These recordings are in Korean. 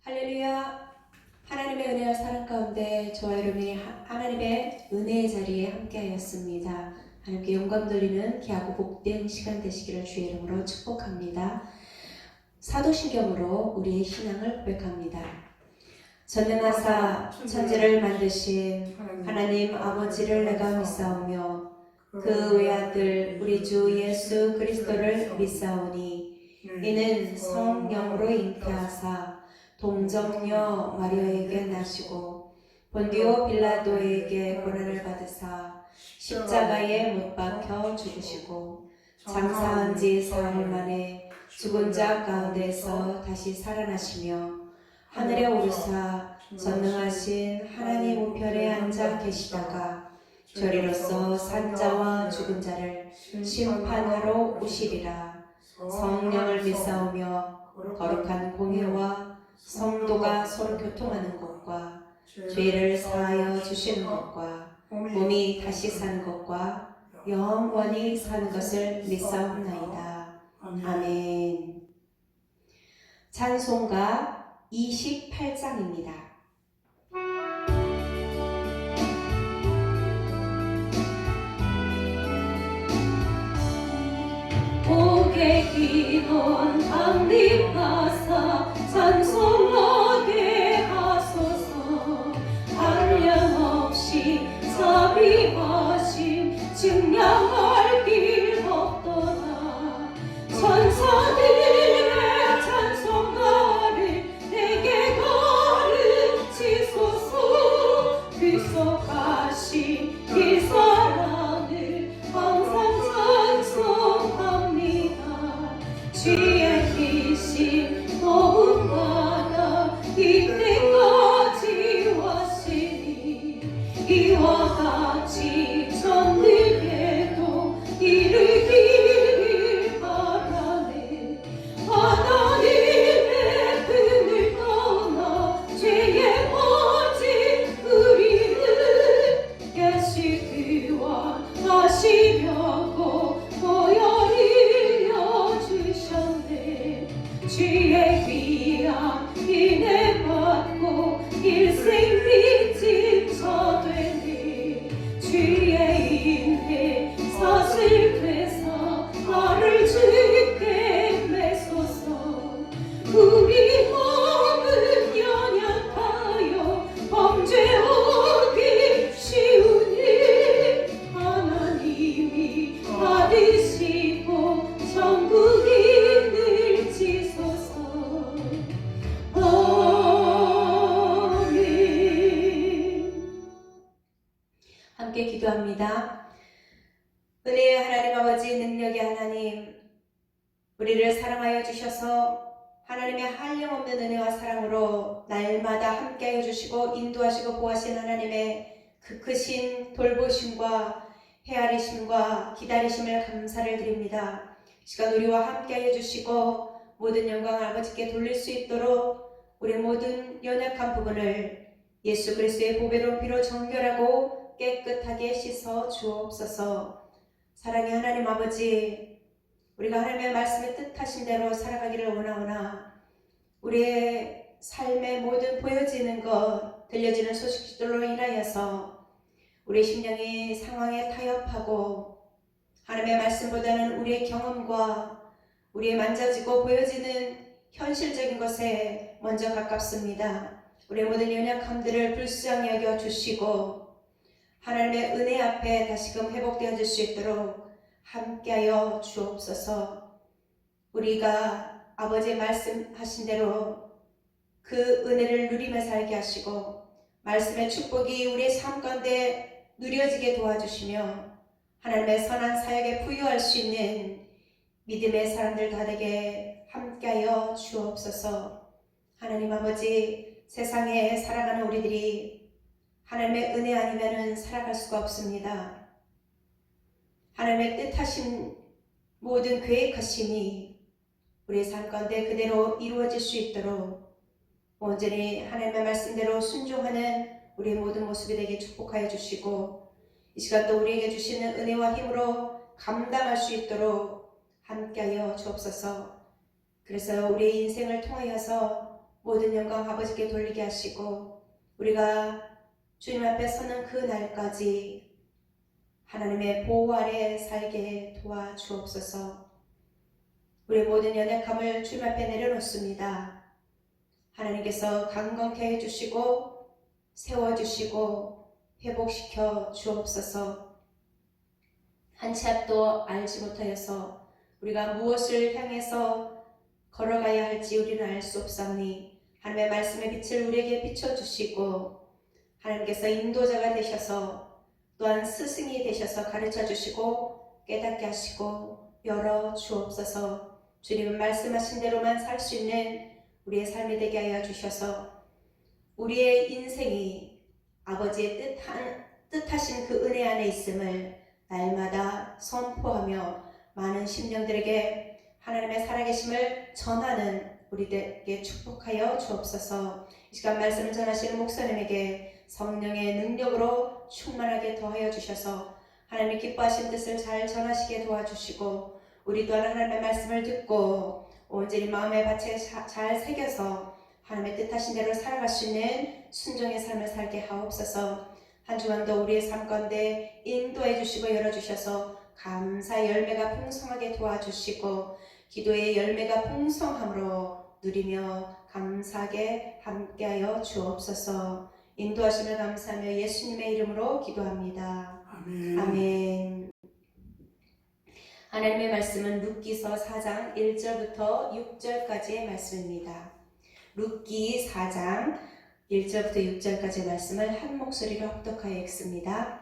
할렐루야. 하나님의 은혜와 사랑 가운데 저와 여러분이 하나님의 은혜의 자리에 함께하였습니다. 하나님께 영광 돌리는 귀하고 복된 시간 되시기를 주의 이름으로 축복합니다. 사도신경으로 우리의 신앙을 고백합니다. 전능하사 천지를 만드신 하나님 아버지를 내가 믿사오며 그 외아들 우리 주 예수 그리스도를 믿사오니 이는 성령으로 잉태하사 동정녀 마리아에게 나시고 본디오 빌라도에게 고난을 받으사 십자가에 못 박혀 죽으시고 장사한 지 사흘 만에 죽은 자 가운데서 다시 살아나시며 하늘에 오르사 전능하신 하나님 우편에 앉아 계시다가 저리로서 산자와 죽은 자를 심판하러 오시리라. 성령을 믿사오며 거룩한 공회와 성도가 서로 교통하는 것과 죄를 사하여 주시는 것과 몸이 다시 사는 것과 영원히 사는 것을 믿사옵나이다. 아멘. 찬송가 28장입니다. 고개 기던 담립하사 찬송하게 하소서. 한량없이 자비하심 증량할 길 없도다. 천사들의 찬송가를 내게 가르치소서. 귀속하신 이 사랑을 항상 찬송합니다. 주의 뜻이 도움받아 이때까지 왔으니 이와 같이 전능에도 이르기를 바라네. 하나님의 분을 떠나 죄에 빠진 우리를 예수 구원하시려고 보혈 흘려주셨네. 주의 귀한 은혜 받고 일생 믿음자 되네. 주의 은혜 사슬 되사 나를 주께 매소서. 우리 마음은 연약하여 범죄하기 쉬우니 하나님이 받으시고 천국이 늘지소서. 아멘. 함께 기도합니다. 은혜의 하나님 아버지, 능력의 하나님, 우리를 사랑하여 주셔서 하나님의 한량없는 은혜와 사랑으로 날마다 함께하여 주시고 인도하시고 보호하신 하나님의 그 크신 돌보심과 헤아리심과 기다리심을 감사를 드립니다. 이 시간 우리와 함께하여 주시고 모든 영광을 아버지께 돌릴 수 있도록 우리 모든 연약한 부분을 예수 그리스도의 보배로운 피로 정결하고 깨끗하게 씻어 주옵소서. 사랑의 하나님 아버지, 우리가 하나님의 말씀에 뜻하신 대로 살아가기를 원하오나 우리의 삶의 모든 보여지는 것, 들려지는 소식들로 인하여서 우리의 심령이 상황에 타협하고 하나님의 말씀보다는 우리의 경험과 우리의 만져지고 보여지는 현실적인 것에 먼저 가깝습니다. 우리의 모든 연약함들을 불쌍히 여겨 주시고 하나님의 은혜 앞에 다시금 회복되어질 수 있도록 함께하여 주옵소서. 우리가 아버지의 말씀하신 대로 그 은혜를 누리며 살게 하시고 말씀의 축복이 우리의 삶 가운데 누려지게 도와주시며 하나님의 선한 사역에 부유할 수 있는 믿음의 사람들 다 되게 함께하여 주옵소서. 하나님 아버지, 세상에 살아가는 우리들이 하나님의 은혜 아니면은 살아갈 수가 없습니다. 하나님의 뜻하신 모든 계획하심이 우리의 삶 가운데 그대로 이루어질 수 있도록 온전히 하나님의 말씀대로 순종하는 우리의 모든 모습이 되게 축복하여 주시고 이 시간도 우리에게 주시는 은혜와 힘으로 감당할 수 있도록 함께하여 주옵소서. 그래서 우리의 인생을 통하여서 모든 영광 아버지께 돌리게 하시고 우리가 주님 앞에 서는 그 날까지 하나님의 보호 아래 살게 도와주옵소서. 우리 모든 연약함을 주님 앞에 내려놓습니다. 하나님께서 강건케 해주시고 세워주시고 회복시켜 주옵소서. 한 치 앞도 알지 못하여서 우리가 무엇을 향해서 걸어가야 할지 우리는 알 수 없사오니 하나님의 말씀의 빛을 우리에게 비춰주시고 하나님께서 인도자가 되셔서 또한 스승이 되셔서 가르쳐 주시고 깨닫게 하시고 열어 주옵소서. 주님은 말씀하신 대로만 살 수 있는 우리의 삶이 되게 하여 주셔서 우리의 인생이 아버지의 뜻하신 그 은혜 안에 있음을 날마다 선포하며 많은 심령들에게 하나님의 살아계심을 전하는 우리들에게 축복하여 주옵소서. 이 시간 말씀을 전하시는 목사님에게 성령의 능력으로 충만하게 더하여 주셔서 하나님의 기뻐하신 뜻을 잘 전하시게 도와주시고 우리 또한 하나님의 말씀을 듣고 온전히 마음의 밭에 잘 새겨서 하나님의 뜻하신 대로 살아갈 수 있는 순종의 삶을 살게 하옵소서. 한 주간도 우리의 삶 가운데 인도해 주시고 열어주셔서 감사의 열매가 풍성하게 도와주시고 기도의 열매가 풍성함으로 누리며 감사하게 함께하여 주옵소서. 인도하심을 감사하며 예수님의 이름으로 기도합니다. 아멘. 아멘. 하나님의 말씀은 룻기서 4장 1절부터 6절까지의 말씀입니다. 룻기 4장 1절부터 6절까지의 말씀을 한 목소리로 합독하여 읽습니다.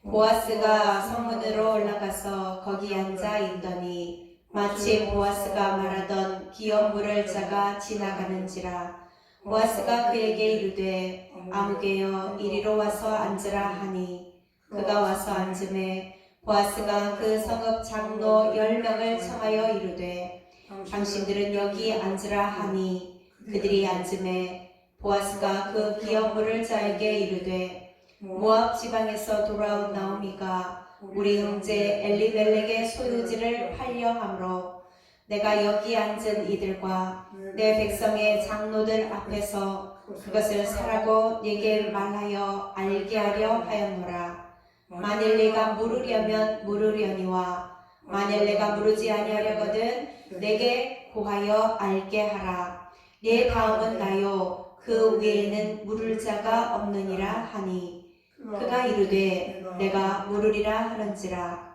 보아스가 성문으로 올라가서 거기 앉아 있더니 마치 보아스가 말하던 기업 물을 자가 지나가는지라. 보아스가 그에게 이르되 아무개여 이리로 와서 앉으라 하니 그가 와서 앉음에 보아스가 그 성읍 장로 10명을 청하여 이르되 당신들은 여기 앉으라 하니 그들이 앉음에 보아스가 그 기업 물을 자에게 이르되 모압 지방에서 돌아온 나오미가 우리 형제 엘리멜렉의 소유지를 팔려 함으로 내가 여기 앉은 이들과 내 백성의 장로들 앞에서 그것을 사라고 네게 말하여 알게 하려 하였노라. 만일 네가 물으려면 물으려니와 만일 내가 물으지 아니하려거든 내게 고하여 알게 하라. 네 다음은 나요 그 위에는 물을 자가 없느니라 하니 그가 이르되 내가 물으리라 하는지라.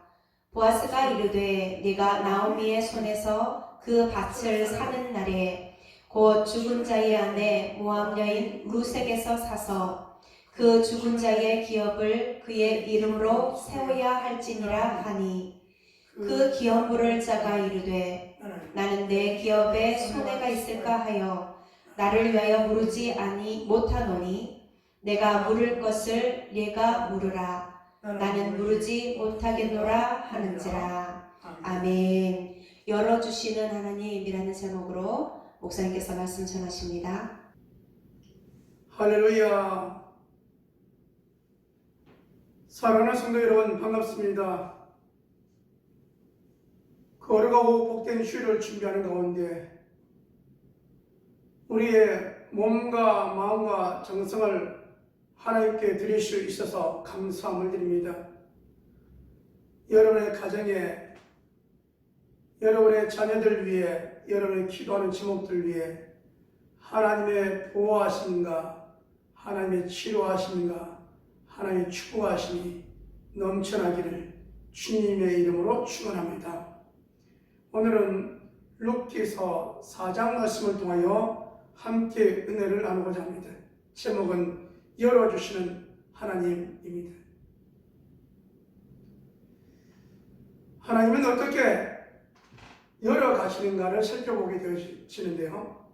보아스가 이르되 네가 나오미의 손에서 그 밭을 사는 날에 곧 죽은 자의 아내 모압 여인 룻에게서 사서 그 죽은 자의 기업을 그의 이름으로 세워야 할지니라 하니 그 기업 물을 자가 이르되 나는 내 기업에 손해가 있을까 하여 나를 위하여 물으지 못하노니 내가 물을 것을 네가 물으라. 나는 물으지 못하겠노라 하는지라. 아멘. 열어주시는 하나님이라는 제목으로 목사님께서 말씀 전하십니다. 할렐루야. 사랑하는 성도 여러분 반갑습니다. 거룩하고 복된 휴일을 준비하는 가운데 우리의 몸과 마음과 정성을 하나님께 드릴 수 있어서 감사함을 드립니다. 여러분의 가정에, 여러분의 자녀들 위해, 여러분의 기도하는 제목들 위해 하나님의 보호하심과 하나님의 치료하심과 하나님의 축복하심이 넘쳐나기를 주님의 이름으로 축원합니다. 오늘은 룻기서 4장 말씀을 통하여 함께 은혜를 나누고자 합니다. 제목은 열어주시는 하나님입니다. 하나님은 어떻게 열어가시는가를 살펴보게 되어지는데요.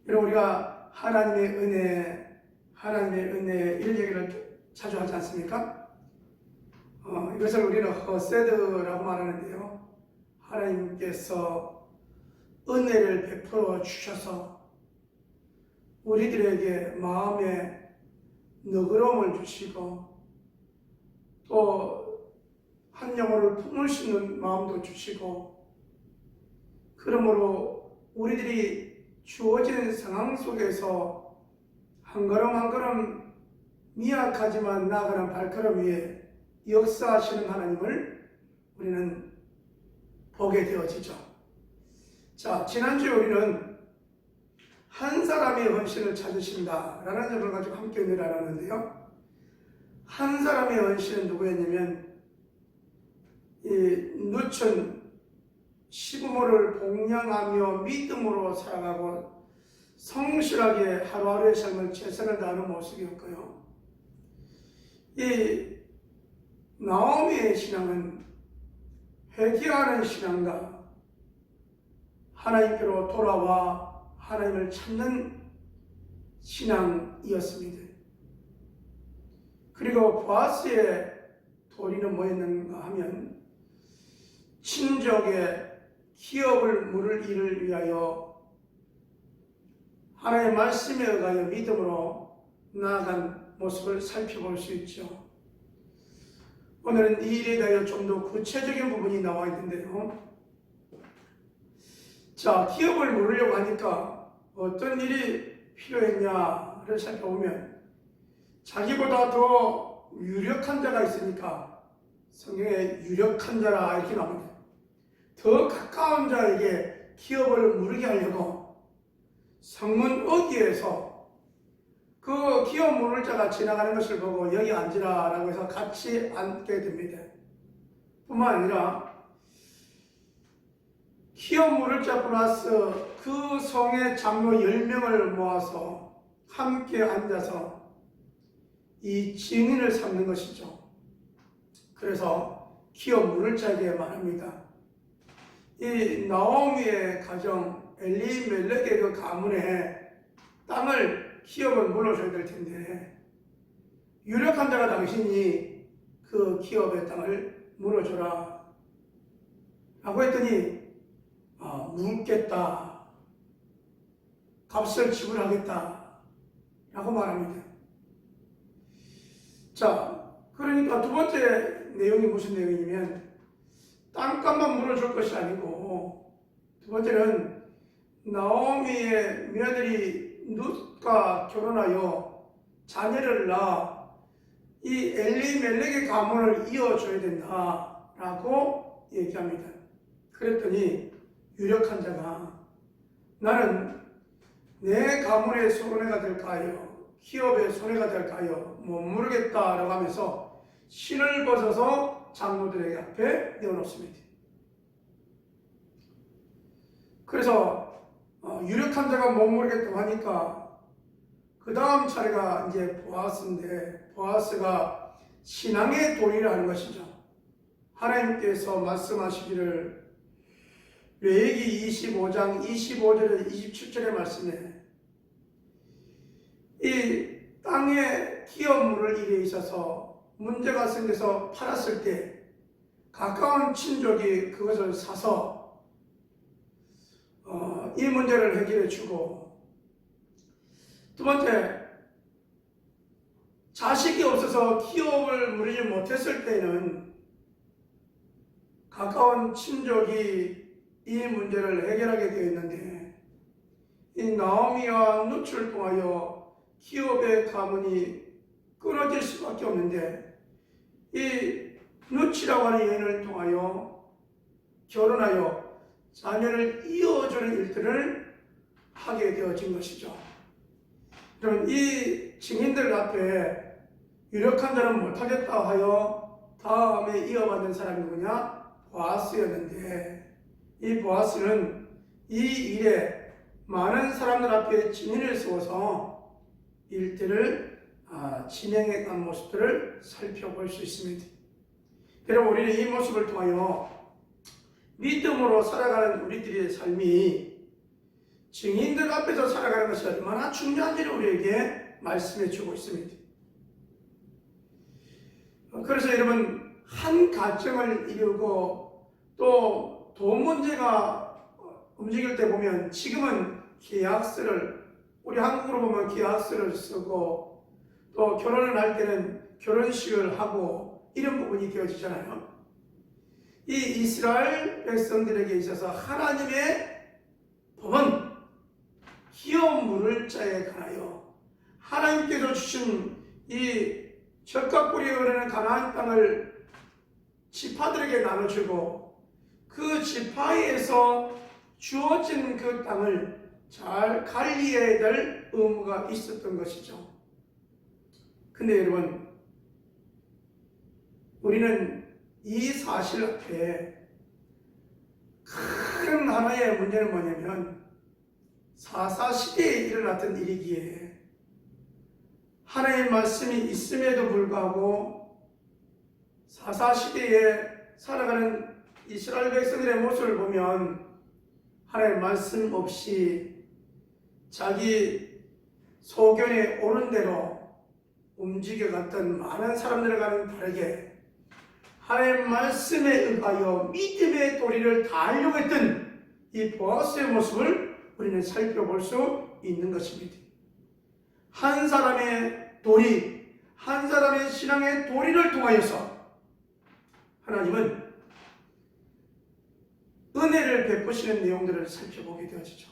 여러분, 우리가 하나님의 은혜 이런 얘기를 자주 하지 않습니까? 이것을 우리는 허세드라고 말하는데요. 하나님께서 은혜를 베풀어 주셔서 우리들에게 마음에 너그러움을 주시고 또 한 영혼을 품을 수 있는 마음도 주시고 그러므로 우리들이 주어진 상황 속에서 한 걸음 한 걸음 미약하지만 나아가는 발걸음 위에 역사하시는 하나님을 우리는 보게 되어지죠. 자, 지난주에 우리는 한 사람의 헌신을 찾으신다라는 점을 가지고 함께 은혜를 나눴는데요. 한 사람의 헌신은 누구였냐면 이 누천 시부모를 봉양하며 믿음으로 살아가고 성실하게 하루하루의 삶을 최선을 다하는 모습이었고요. 이 나오미의 신앙은 회개하는 신앙과 하나님께로 돌아와 하나님을 찾는 신앙이었습니다. 그리고 보아스의 도리는 뭐였는가 하면 친족의 기업을 물을 일을 위하여 하나님의 말씀에 의하여 믿음으로 나아간 모습을 살펴볼 수 있죠. 오늘은 이 일에 대하여 좀 더 구체적인 부분이 나와 있는데요. 자, 기업을 물으려고 하니까 어떤 일이 필요했냐를 살펴보면 자기보다 더 유력한 자가 있으니까 성경에 유력한 자라 이렇게 나옵니다. 더 가까운 자에게 기업을 물게 하려고 성문 어귀에서 그 기업 물을 자가 지나가는 것을 보고 여기 앉으라 라고 해서 같이 앉게 됩니다. 뿐만 아니라 기업 물을 자 플러스 그 성의 장로 10명을 모아서 함께 앉아서 이 증인을 삼는 것이죠. 그래서 기업 물을 자에게 말합니다. 이 나오미의 가정 엘리멜렉의 그 가문에 땅을 기업을 물어줘야 될 텐데 유력한 자가 당신이 그 기업의 땅을 물어줘라 라고 했더니 묻겠다, 값을 지불하겠다 라고 말합니다. 자, 그러니까 두 번째 내용이 무슨 내용이냐면 땅값만 물어줄 것이 아니고 두 번째는 나오미의 며느리 룻과 결혼하여 자녀를 낳아 이 엘리멜렉의 가문을 이어줘야 된다라고 얘기합니다. 그랬더니 유력한 자가 나는 내 가문의 손해가 될까요? 기업의 손해가 될까요? 못 모르겠다라고 하면서 신을 벗어서 장로들에게 앞에 내어놓습니다. 그래서 유력한 자가 못 모르겠다고 하니까 그 다음 차례가 이제 보아스인데 보아스가 신앙의 도리를 하는 것이죠. 하나님께서 말씀하시기를 레위기 25장 25절에 27절의 말씀에 이 땅에 기업 물을 일에 있어서 문제가 생겨서 팔았을 때 가까운 친족이 그것을 사서 이 문제를 해결해 주고, 두 번째, 자식이 없어서 기업을 누리지 못했을 때는 가까운 친족이 이 문제를 해결하게 되어 있는데 이 나오미와 룻을 통하여 기업의 가문이 끊어질 수밖에 없는데 이 룻이라고 하는 여인을 통하여 결혼하여 자녀를 이어주는 일들을 하게 되어진 것이죠. 그럼 이 증인들 앞에 유력한 자는 못하겠다 하여 다음에 이어받는 사람이 누구냐? 보아스였는데 이 보아스는 이 일에 많은 사람들 앞에 증인을 세워서 일들을 진행해간 모습들을 살펴볼 수 있습니다. 여러분, 우리는 이 모습을 통하여 믿음으로 살아가는 우리들의 삶이 증인들 앞에서 살아가는 것이 얼마나 중요한지를 우리에게 말씀해 주고 있습니다. 그래서 여러분, 한 가정을 이루고 또 돈 문제가 움직일 때 보면 지금은 계약서를, 우리 한국으로 보면 계약서를 쓰고 또 결혼을 할 때는 결혼식을 하고 이런 부분이 되어지잖아요. 이 이스라엘 백성들에게 있어서 하나님의 법은 기어 물을 자에 관하여 하나님께서 주신 이 적과 꿀이 흐르는 가나안 땅을 지파들에게 나눠주고 그 지파에서 주어진 그 땅을 잘 관리해야 될 의무가 있었던 것이죠. 근데 여러분, 우리는 이 사실 앞에 큰 하나의 문제는 뭐냐면 사사 시대에 일어났던 일이기에 하나님의 말씀이 있음에도 불구하고 사사 시대에 살아가는 이스라엘 백성들의 모습을 보면 하나님의 말씀 없이 자기 소견에 오는 대로 움직여갔던 많은 사람들과는 다르게 하나님의 말씀에 의하여 믿음의 도리를 다하려고 했던 이 보아스의 모습을 우리는 살펴볼 수 있는 것입니다. 한 사람의 도리, 한 사람의 신앙의 도리를 통하여서 하나님은 은혜를 베푸시는 내용들을 살펴보게 되어지죠.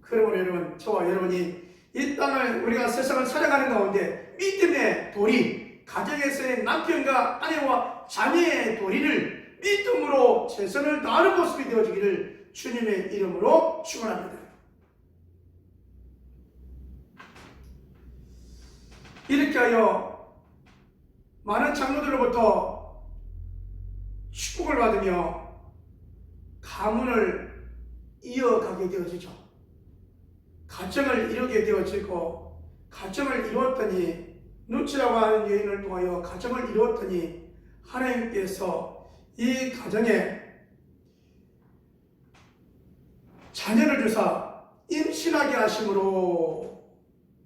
그러므로 여러분, 저와 여러분이 이 땅을 우리가 세상을 살아가는 가운데 믿음의 도리, 가정에서의 남편과 아내와 자녀의 도리를 믿음으로 최선을 다하는 모습이 되어지기를 주님의 이름으로 축원합니다. 이렇게 하여 많은 장로들로부터 축복을 받으며 가문을 이어가게 되어지죠. 가정을 이루게 되어지고 가정을 이루었더니 누치라고 하는 여인을 통하여 가정을 이루었더니 하나님께서 이 가정에 자녀를 주사 임신하게 하심으로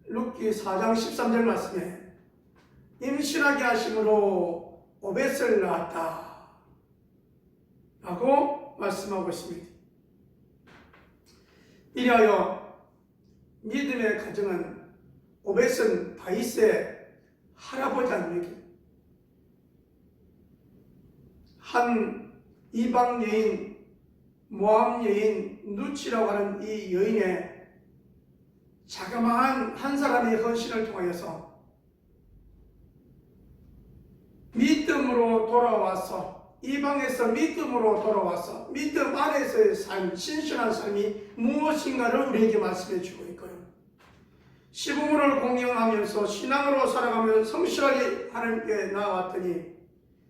룻기 4장 13절 말씀에 임신하게 하심으로 오벳을 낳았다 라고 말씀하고 있습니다. 이리하여 믿음의 가정은 오벳은 다윗의 할아버지 아닙니까? 한 이방 여인, 모압 여인 누치라고 하는 이 여인의 자그마한 한 사람의 헌신을 통하여서 믿음으로 돌아와서 이방에서 믿음으로 돌아와서 믿음 안에서의 삶, 신실한 삶이 무엇인가를 우리에게 말씀해 주고 있고요. 시부모를 공경하면서 신앙으로 살아가며 성실하게 하나님께 나아왔더니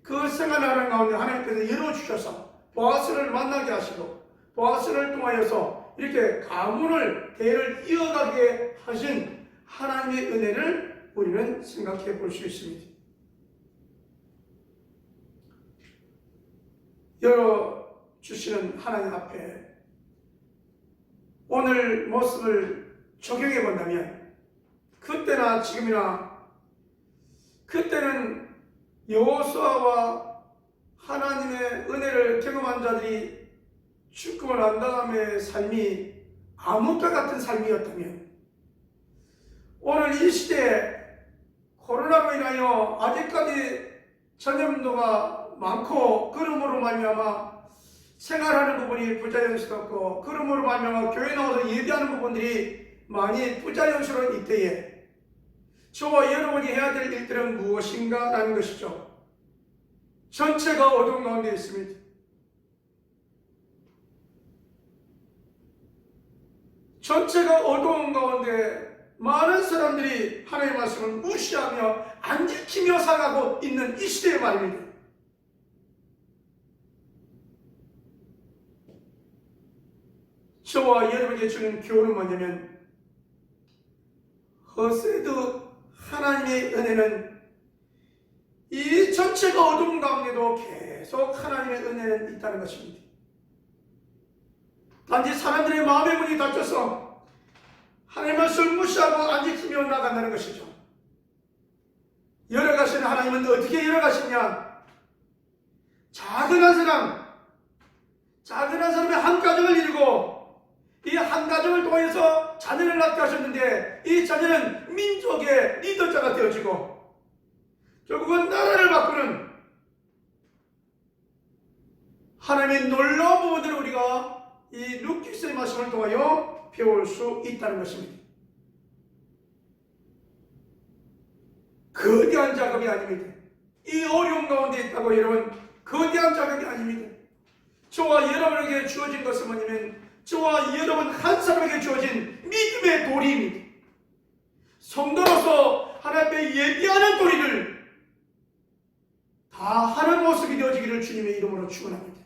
그 생활하는 가운데 하나님께서 열어주셔서 보아스를 만나게 하시고 보아스를 통하여서 이렇게 가문을 대를 이어가게 하신 하나님의 은혜를 우리는 생각해 볼 수 있습니다. 열어주시는 하나님 앞에 오늘 모습을 적용해 본다면 그때나 지금이나 그때는 여호수아와 하나님의 은혜를 경험한 자들이 죽음을 안 다음의 삶이 암흑과 같은 삶이었다면 오늘 이 시대에 코로나로 인하여 아직까지 전염도가 많고 그러므로 말미암아 생활하는 부분이 부자연스럽고 그러므로 말미암아 교회 나와서 예배하는 부분들이 많이 부자연스러운 이때에 저와 여러분이 해야 될 일들은 무엇인가 라는 것이죠. 전체가 어두운 가운데 있습니다. 전체가 어두운 가운데 많은 사람들이 하나님의 말씀을 무시하며 안 지키며 살아가고 있는 이 시대의 말입니다. 저와 여러분에게 주는 교훈은 뭐냐면 허세드 하나님의 은혜는 이 전체가 어두운 가운데도 계속 하나님의 은혜는 있다는 것입니다. 단지 사람들의 마음의 문이 닫혀서 하나님의 말씀을 무시하고 안 지키며 나간다는 것이죠. 열어가시는 하나님은 어떻게 열어가시냐? 작은 한 사람의 한 가정을 이루고 이 한 가정을 통해서 자녀를 낳게 하셨는데 이 자녀는 민족의 리더자가 되어지고 결국은 나라를 바꾸는 하나님의 놀라운 부분들을 우리가 이 룻기서의 말씀을 통하여 배울 수 있다는 것입니다. 거대한 작업이 아닙니다. 이 어려움 가운데 있다고 여러분, 거대한 작업이 아닙니다. 저와 여러분에게 주어진 것은 뭐냐면 저와 여러분 한 사람에게 주어진 믿음의 도리입니다. 성도로서 하나님 앞에 예비하는 도리를 다 하는 모습이 되어지기를 주님의 이름으로 축원합니다.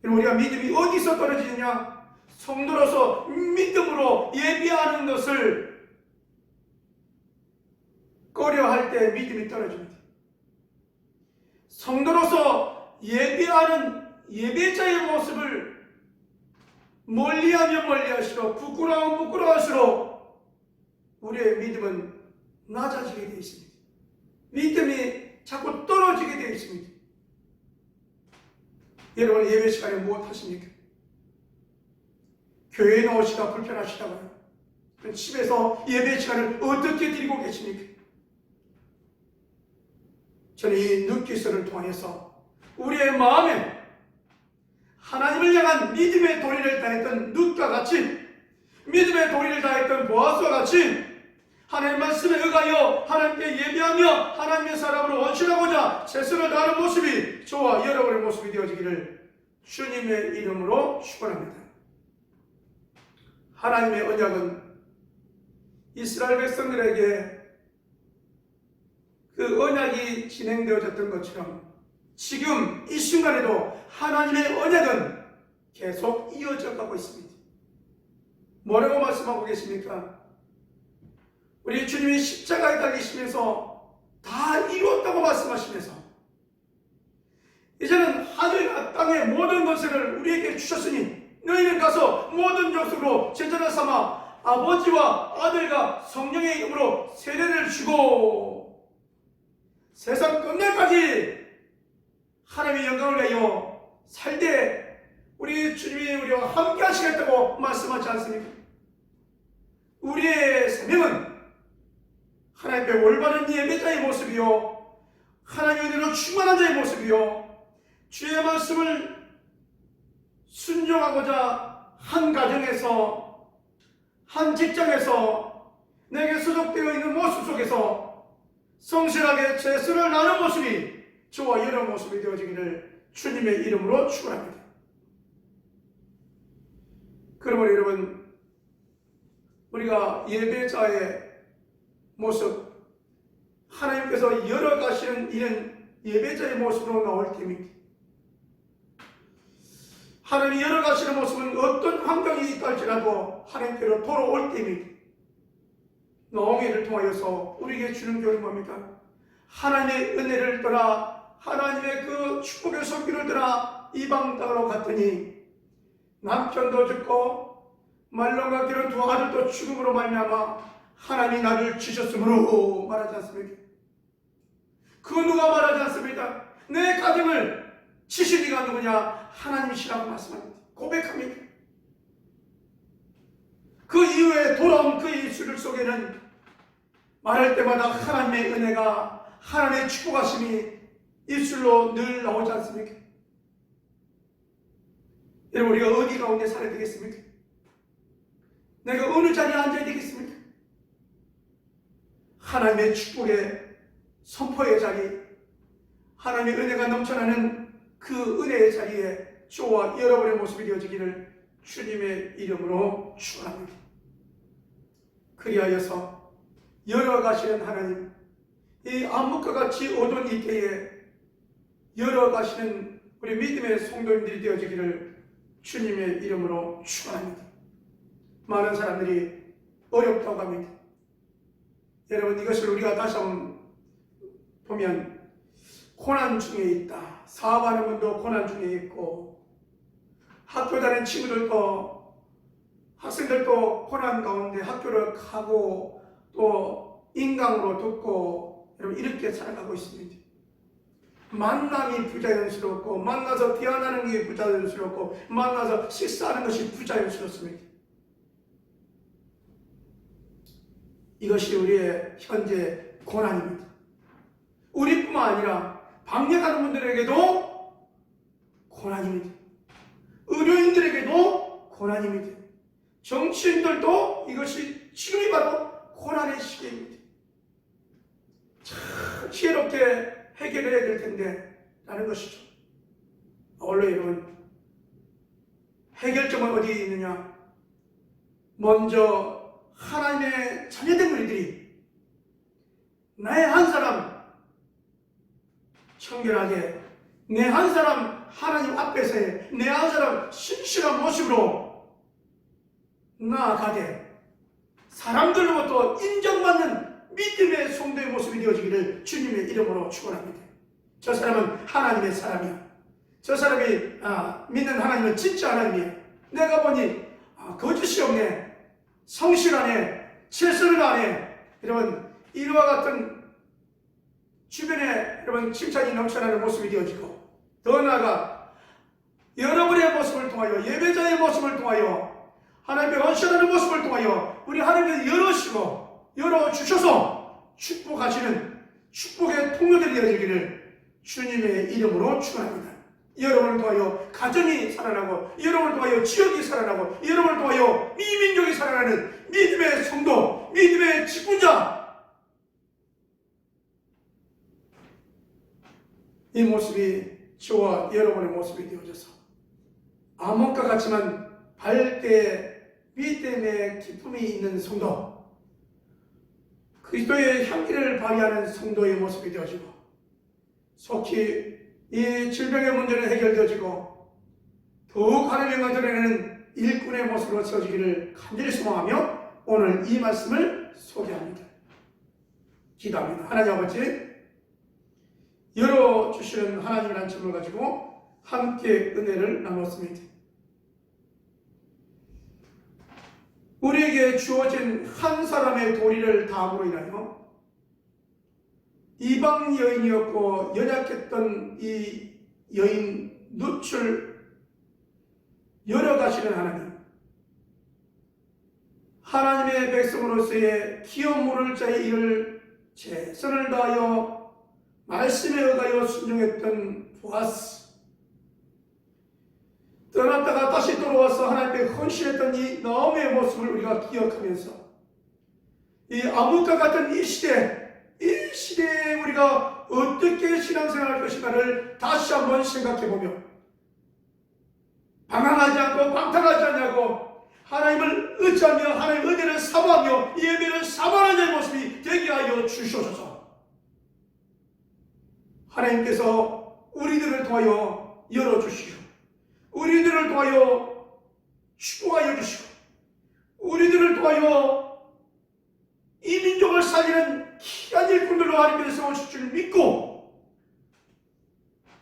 우리가 믿음이 어디서 떨어지느냐? 성도로서 믿음으로 예비하는 것을 꺼려할 때 믿음이 떨어집니다. 성도로서 예비하는 예배자의 모습을 멀리하면 멀리할수록 부끄러우면 부끄러울수록 우리의 믿음은 낮아지게 되어 있습니다. 믿음이 자꾸 떨어지게 되어 있습니다. 여러분 예배 시간에 무엇 하십니까? 교회에 나오시다 불편하시다고요? 그럼 집에서 예배 시간을 어떻게 드리고 계십니까? 저는 이 룻기서를 통해서 우리의 마음에 하나님을 향한 믿음의 도리를 다했던 룻과 같이 믿음의 도리를 다했던 보아스와 같이 하나님 말씀에 의하여 하나님께 예배하며 하나님의 사람으로 원신하고자 최선을 다하는 모습이 저와 여러분의 모습이 되어지기를 주님의 이름으로 축원합니다. 하나님의 언약은 이스라엘 백성들에게 그 언약이 진행되어졌던 것처럼 지금 이 순간에도 하나님의 언약은 계속 이어져 가고 있습니다. 뭐라고 말씀하고 계십니까? 우리 주님이 십자가에 달리시면서 다 이루었다고 말씀하시면서 이제는 하늘과 땅의 모든 것을 우리에게 주셨으니 너희는 가서 모든 족속으로 제자를 삼아 아버지와 아들과 성령의 이름으로 세례를 주고 세상 끝날까지 하나님의 영광을 내어 살 때 우리 주님이 우리와 함께 하시겠다고 말씀하지 않습니까? 우리의 사명은 하나님의 올바른 예배자의 모습이요 하나님의 은혜로 충만한 자의 모습이요 주의 말씀을 순종하고자 한 가정에서 한 직장에서 내게 소속되어 있는 모습 속에서 성실하게 최선을 다하는 모습이 저와 여러분 모습이 되어지기를 주님의 이름으로 축원합니다. 그러므로 여러분 우리가 예배자의 모습 하나님께서 열어가시는 이런 예배자의 모습으로 나올 때입니다. 하나님이 열어가시는 모습은 어떤 환경이 있다 할지라도 하나님께로 돌아올 때입니다. 노아미를 통하여서 우리에게 주는 교훈이 뭡니까? 하나님의 은혜를 떠나 하나님의 그 축복의 손길을 떠나 이방 땅으로 갔더니 남편도 죽고 말론과 기른 두 아들도 죽음으로 말미암아 하나님이 나를 주셨으므로 말하지 않습니까? 그 누가 말하지 않습니까? 내 가정을 치신 이가 누구냐? 하나님이시라고 말씀합니다. 고백합니다. 그 이후에 돌아온 그 입술 속에는 말할 때마다 하나님의 은혜가 하나님의 축복하심이 입술로 늘 나오지 않습니까? 여러분 우리가 어디 가운데 살아야 되겠습니까? 내가 어느 자리에 앉아야 되겠습니까? 하나님의 축복의 선포의 자리, 하나님의 은혜가 넘쳐나는 그 은혜의 자리에 저와 여러분의 모습이 되어지기를 주님의 이름으로 축원합니다. 그리하여서 열어가시는 하나님, 이 암흑과 같이 어두운 이 때에 열어가시는 우리 믿음의 성도님들이 되어지기를 주님의 이름으로 축원합니다. 많은 사람들이 어렵다고 합니다. 여러분 이것을 우리가 다시 한번 보면 고난 중에 있다. 사업하는 분도 고난 중에 있고 학교 다니는 친구들도 학생들도 고난 가운데 학교를 가고 또 인강으로 듣고 여러분 이렇게 살아가고 있습니다. 만남이 부자연스럽고 만나서 대화하는 게 부자연스럽고 만나서 식사하는 것이 부자연스럽습니다. 이것이 우리의 현재 고난입니다. 우리뿐만 아니라 방역하는 분들에게도 고난입니다. 의료인들에게도 고난입니다. 정치인들도 이것이 지금이 바로 고난의 시기입니다. 참 지혜롭게 해결해야 될 텐데 라는 것이죠. 원래 여러분, 해결점은 어디에 있느냐? 먼저 하나님의 자녀된 우리들이 나의 한 사람 청결하게, 내 한 사람 하나님 앞에서의 내 한 사람 신실한 모습으로 나아가게, 사람들로부터 인정받는 믿음의 성도의 모습이 되어지기를 주님의 이름으로 축원합니다. 저 사람은 하나님의 사람이야. 저 사람이 믿는 하나님은 진짜 하나님이야. 내가 보니 거짓이 없네, 성실하네, 최선을 다하네. 여러분, 이와 같은 주변에 여러분 칭찬이 넘쳐나는 모습이 되어지고, 더 나아가 여러분의 모습을 통하여, 예배자의 모습을 통하여, 하나님의 헌신하는 모습을 통하여 우리 하나님께서 열어주셔서 축복하시는 축복의 통로들이 되어지기를 주님의 이름으로 축원합니다. 여러분을 통하여 가정이 살아나고, 여러분을 통하여 지역이 살아나고, 여러분을 통하여 이 민족이 살아나는 믿음의 성도, 믿음의 직분자, 이 모습이 저와 여러분의 모습이 되어져서 암흑과 같지만 밝게 믿음의 기쁨이 있는 성도, 그리스도의 향기를 발휘하는 성도의 모습이 되어지고, 속히 이 질병의 문제는 해결되어지고 더욱 하나님의 영광을 드러내는 일꾼의 모습으로 서지기를 간절히 소망하며 오늘 이 말씀을 소개합니다. 기도합니다. 하나님 아버지, 열어주시는 하나님이라는 점을 가지고 함께 은혜를 나눴습니다. 우리에게 주어진 한 사람의 도리를 다함으로 인하여 이방 여인이었고 연약했던 이 여인 룻을 열어가시는 하나님, 하나님의 백성으로서의 기업 모를 자의 일을 최선을 다하여 말씀에 의하여 순종했던 보아스, 떠났다가 다시 돌아와서 하나님께 헌신했던 이 나오미의 모습을 우리가 기억하면서 이 암흑과 같은 이 시대에 우리가 어떻게 신앙생활할 것인가를 다시 한번 생각해보며 방황하지 않고 방탕하지 않냐고 하나님을 의지하며 하나님의 은혜를 사모하며 예배를 사모하는 자의 모습이 되게 하여 주시옵소서. 하나님께서 우리들을 통하여 열어주시고, 우리들을 통하여 축복하여 주시고, 우리들을 통하여 이 민족을 살리는 귀한 일꾼들로 하나님께서 세워주실 줄 믿고,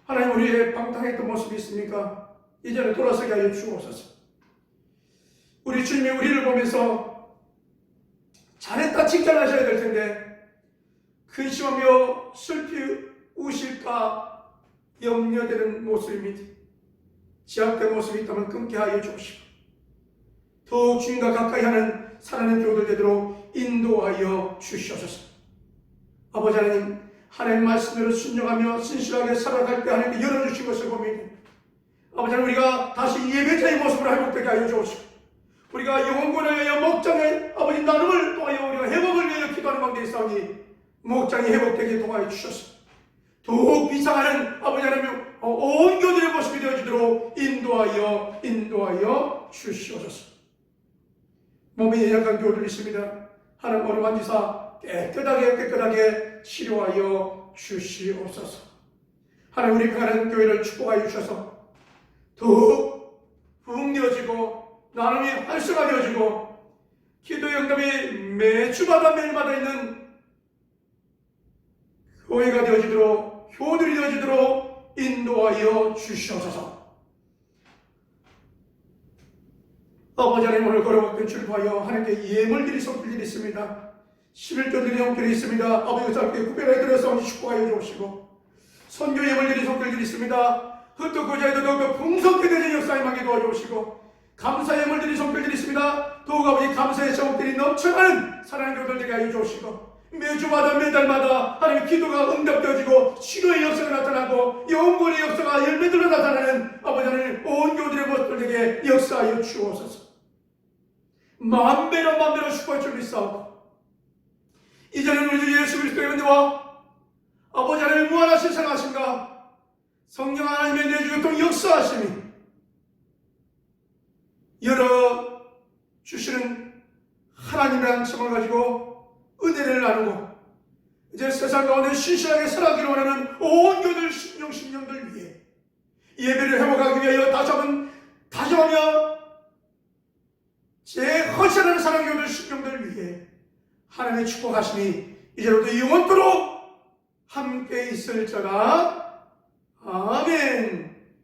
하나님, 우리의 방탕했던 모습이 있습니까? 이제는 돌아서게 하여 주옵소서. 우리 주님이 우리를 보면서 잘했다 칭찬하셔야 될 텐데 근심하며 슬피 우실까 염려되는 모습입니다. 제약된 모습이 있다면 끊게 하여 주시고, 더욱 주님과 가까이 하는 사랑하는 교우들 되도록 인도하여 주시옵소서. 아버지 하나님, 하나님 말씀대로 순종하며 신실하게 살아갈 때 하나님께 열어주신 것을 봅니다. 아버지 하나님, 우리가 다시 예배자의 모습으로 회복되게 하여 주옵시고, 우리가 영혼권을 위하여 목장의 아버지 나눔을 통하여 우리가 회복을 위하여 기도하는 가운데 있사오니 목장이 회복되게 도와해 주셔서 더욱 비상하는 아버지 하나님 온 교들의 모습이 되어지도록 인도하여 주시옵소서. 몸이 약한 교들이 있습니다. 하나님 오늘 만지사 깨끗하게 치료하여 주시옵소서. 하나님, 우리 가는 교회를 축복하여 주셔서 더욱 부흥되어지고 나눔이 활성화되어지고 기도 영감이 매주마다 매일마다 있는 교회가 되어지도록, 교들이 되어지도록 인도하여 주시옵소서. 아버지 하나님, 오늘 걸어왔던 출구하여 하나님께 예물들이 손길들이 있습니다. 11조들이 손길이 있습니다. 아버지 함께 구별하여 들어서 축복하여 주옵시고, 선교 예물들이 손길들이 있습니다. 흩어 그 자에도 더욱더 풍성케 되는 역사에 임하게 도와주옵시고, 감사의 예물들이 손길들이 있습니다. 더욱 아버지 감사의 제목들이 넘쳐나는 사랑하는 교우들 되게 하여 주옵시고, 매주마다 매달마다 하나님의 기도가 응답되어지고 치료의 역사가 나타나고 영혼의 역사가 열매들로 나타나는 아버지 하나님 온 교우들의 모습들 되게 역사하여 주옵소서. 만배로 축복할 줄 믿사옵고 이제는 우리 주 예수 그리스도의 은혜와 아버지 하나님의 무한하신 사랑하심과 성령 하나님의 내 주교통 역사하심이 열어 주시는 하나님이라는 점을 가지고 은혜를 나누고 이제 세상 가운데 신실하게 살아가기로 원하는 온 교들 심령들 위해 예배를 회복하기 위하여 다짐하며 제 헌신하는 사랑교들 심령들 위해 하나님의 축복하심이 이제로도 영원토록 함께 있을지어다. 아멘.